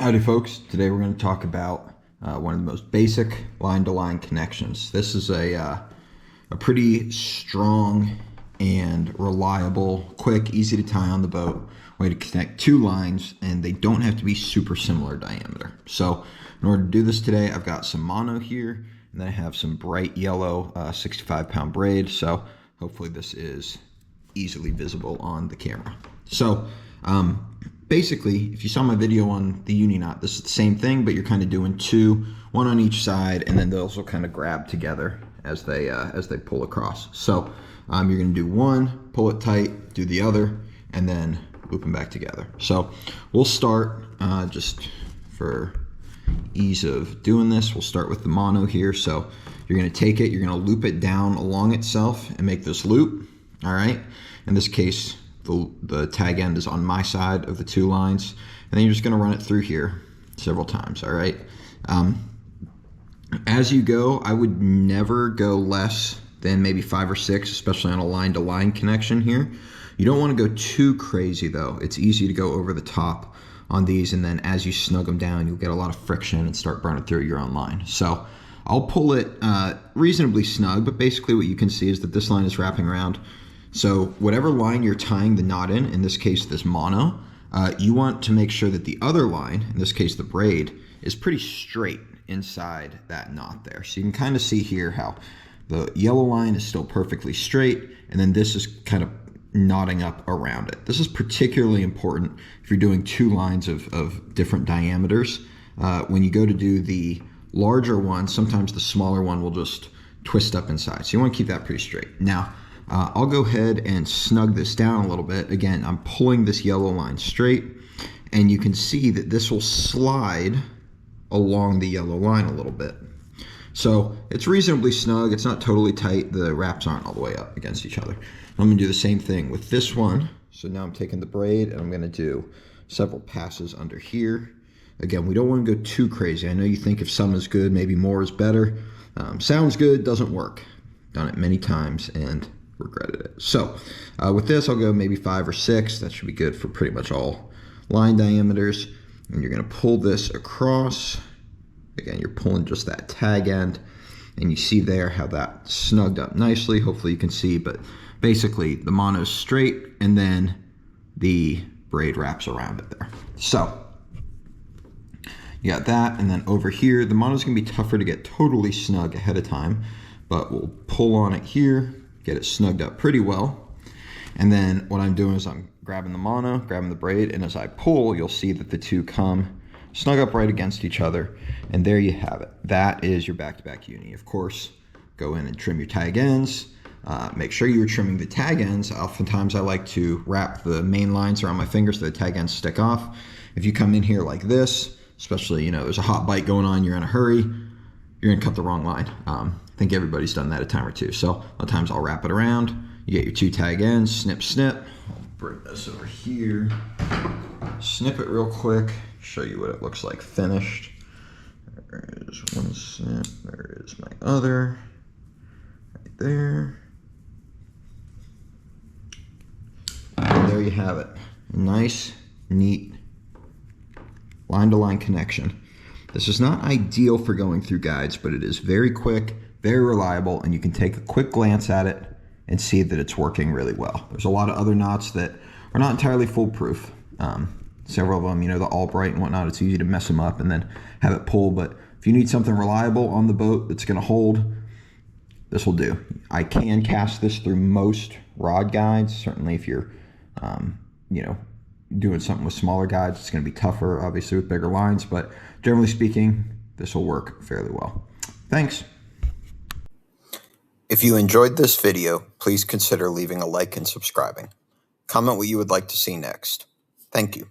Howdy folks, today we're going to talk about one of the most basic line-to-line connections. This is a pretty strong and reliable, quick, easy to tie on the boat way to connect two lines, and they don't have to be super similar diameter. So in order to do this today, I've got some mono here, and then I have some bright yellow 65-pound braid, so hopefully this is easily visible on the camera. So basically, if you saw my video on the uni knot, this is the same thing, but you're kind of doing two, one on each side, and then those will kind of grab together as they pull across. So you're going to do one, pull it tight, do the other, and then loop them back together. So we'll start, just for ease of doing this, we'll start with the mono here. So you're going to take it, you're going to loop it down along itself and make this loop. All right. In this case, the tag end is on my side of the two lines, and then you're just going to run it through here several times. All right. As you go, I would never go less than maybe 5 or 6, especially on a line-to-line connection here. You don't want to go too crazy though. It's easy to go over the top on these, and then as you snug them down, you'll get a lot of friction and start burning through your own line. So I'll pull it reasonably snug, but basically what you can see is that this line is wrapping around. So whatever line you're tying the knot in this case this mono, you want to make sure that the other line, in this case the braid, is pretty straight inside that knot there. So you can kind of see here how the yellow line is still perfectly straight, and then this is kind of knotting up around it. This is particularly important if you're doing two lines of different diameters. When you go to do the larger one, sometimes the smaller one will just twist up inside. So you want to keep that pretty straight. Now, I'll go ahead and snug this down a little bit. Again, I'm pulling this yellow line straight, and you can see that this will slide along the yellow line a little bit. So it's reasonably snug. It's not totally tight. The wraps aren't all the way up against each other. I'm going to do the same thing with this one. So now I'm taking the braid, and I'm going to do several passes under here. Again, we don't want to go too crazy. I know you think if some is good, maybe more is better. Sounds good, doesn't work. Done it many times and regretted it. So with this, I'll go maybe 5 or 6. That should be good for pretty much all line diameters. And you're going to pull this across. Again, you're pulling just that tag end, and you see there how that snugged up nicely. Hopefully you can see, but basically the mono's straight, and then the braid wraps around it there. So you got that, and then over here, the mono's going to be tougher to get totally snug ahead of time, but we'll pull on it here, get it snugged up pretty well. And then what I'm doing is I'm grabbing the mono, grabbing the braid, and as I pull, you'll see that the two come snug up right against each other, and there you have it. That is your back-to-back uni. Of course, go in and trim your tag ends. Make sure you're trimming the tag ends. Oftentimes I like to wrap the main lines around my fingers so the tag ends stick off. If you come in here like this, especially, you know, there's a hot bite going on, you're in a hurry, you're gonna cut the wrong line. I think everybody's done that a time or two. So a lot of times I'll wrap it around. You get your two tag ends, snip, snip. I'll bring this over here, snip it real quick, show you what it looks like finished. There is one snip, there is my other, right there. And there you have it. Nice, neat, line-to-line connection. This is not ideal for going through guides, but it is very quick, very reliable, and you can take a quick glance at it and see that it's working really well. There's a lot of other knots that are not entirely foolproof. Several of them, you know, the Albright and whatnot, it's easy to mess them up and then have it pull, but if you need something reliable on the boat that's gonna hold, this will do. I can cast this through most rod guides. Certainly if you're, you know, doing something with smaller guides, it's going to be tougher, obviously, with bigger lines, but generally speaking, this will work fairly well. Thanks. If you enjoyed this video, please consider leaving a like and subscribing. Comment what you would like to see next. Thank you.